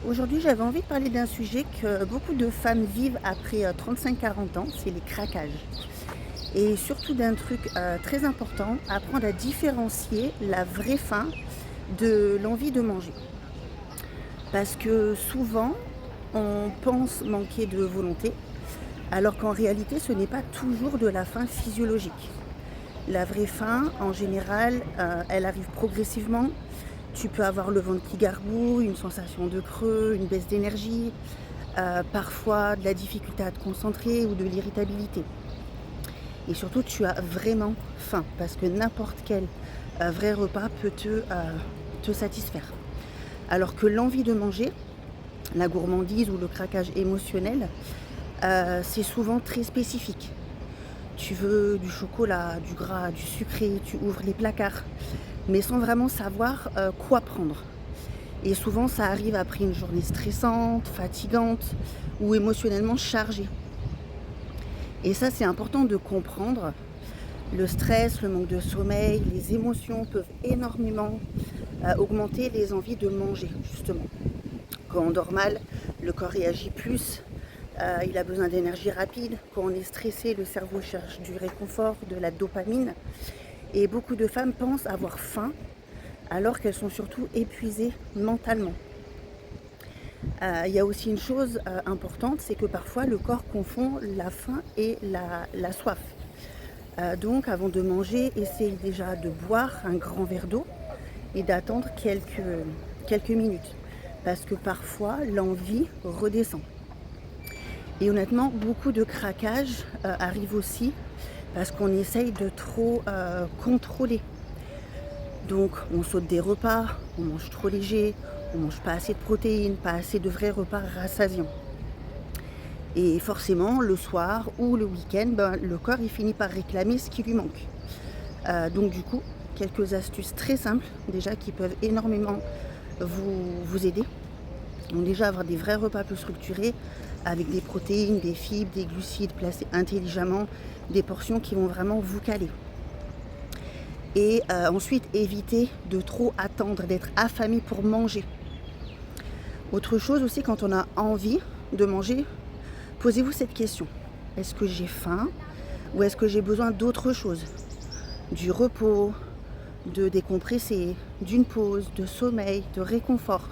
Aujourd'hui, j'avais envie de parler d'un sujet que beaucoup de femmes vivent après 35-40 ans, c'est les craquages. Et surtout d'un truc très important, apprendre à différencier la vraie faim de l'envie de manger. Parce que souvent, on pense manquer de volonté, alors qu'en réalité, ce n'est pas toujours de la faim physiologique. La vraie faim, en général, elle arrive progressivement. Tu peux avoir le ventre qui gargouille, une sensation de creux, une baisse d'énergie, parfois de la difficulté à te concentrer ou de l'irritabilité. Et surtout, tu as vraiment faim parce que n'importe quel vrai repas peut te satisfaire. Alors que l'envie de manger, la gourmandise ou le craquage émotionnel, c'est souvent très spécifique. Tu veux du chocolat, du gras, du sucré, tu ouvres les placards, mais sans vraiment savoir quoi prendre. Et souvent, ça arrive après une journée stressante, fatigante ou émotionnellement chargée. Et ça, c'est important de comprendre. Le stress, le manque de sommeil, les émotions peuvent énormément augmenter les envies de manger, justement. Quand on dort mal, le corps réagit plus, il a besoin d'énergie rapide. Quand on est stressé, le cerveau cherche du réconfort, de la dopamine. Et beaucoup de femmes pensent avoir faim alors qu'elles sont surtout épuisées mentalement. Il y a aussi une chose importante, c'est que parfois le corps confond la faim et la soif. Donc avant de manger, essaye déjà de boire un grand verre d'eau et d'attendre quelques minutes. Parce que parfois l'envie redescend. Et honnêtement, beaucoup de craquages arrivent aussi parce qu'on essaye de trop contrôler. Donc on saute des repas, on mange trop léger, on mange pas assez de protéines, pas assez de vrais repas rassasiants. Et forcément, le soir ou le week-end, le corps il finit par réclamer ce qui lui manque. Donc du coup, quelques astuces très simples déjà qui peuvent énormément vous aider. Donc déjà avoir des vrais repas plus structurés avec des protéines, des fibres, des glucides placés intelligemment, des portions qui vont vraiment vous caler. Et ensuite éviter de trop attendre, d'être affamé pour manger. Autre chose aussi, quand on a envie de manger, posez-vous cette question. Est-ce que j'ai faim ou est-ce que j'ai besoin d'autre chose? Du repos, de décompresser, d'une pause, de sommeil, de réconfort.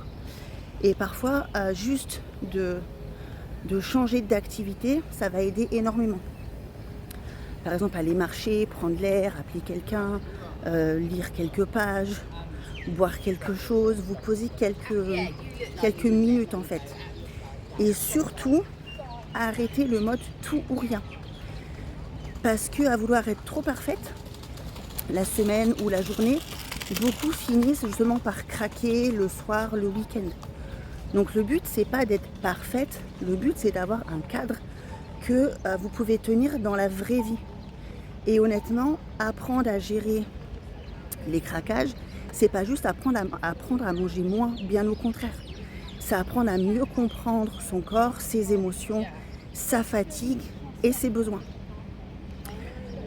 Et parfois, juste de changer d'activité, ça va aider énormément. Par exemple, aller marcher, prendre l'air, appeler quelqu'un, lire quelques pages, boire quelque chose, vous poser quelques minutes en fait. Et surtout, arrêter le mode tout ou rien. Parce que à vouloir être trop parfaite, la semaine ou la journée, beaucoup finissent justement par craquer le soir, le week-end. Donc le but, c'est pas d'être parfaite, le but c'est d'avoir un cadre que vous pouvez tenir dans la vraie vie. Et honnêtement, apprendre à gérer les craquages, c'est pas juste apprendre à manger moins, bien au contraire. C'est apprendre à mieux comprendre son corps, ses émotions, sa fatigue et ses besoins.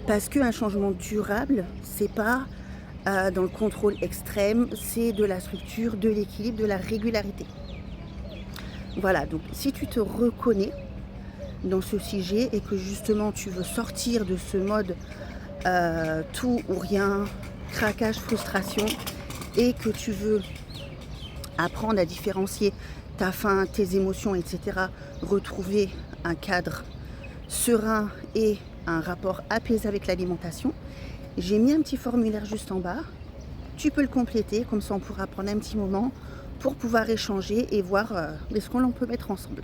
Parce qu'un changement durable, c'est pas dans le contrôle extrême, c'est de la structure, de l'équilibre, de la régularité. Voilà, donc si tu te reconnais dans ce sujet et que justement tu veux sortir de ce mode tout ou rien, craquage, frustration, et que tu veux apprendre à différencier ta faim, tes émotions, etc., retrouver un cadre serein et un rapport apaisé avec l'alimentation, j'ai mis un petit formulaire juste en bas. Tu peux le compléter, comme ça on pourra prendre un petit moment pour pouvoir échanger et voir ce qu'on peut mettre ensemble.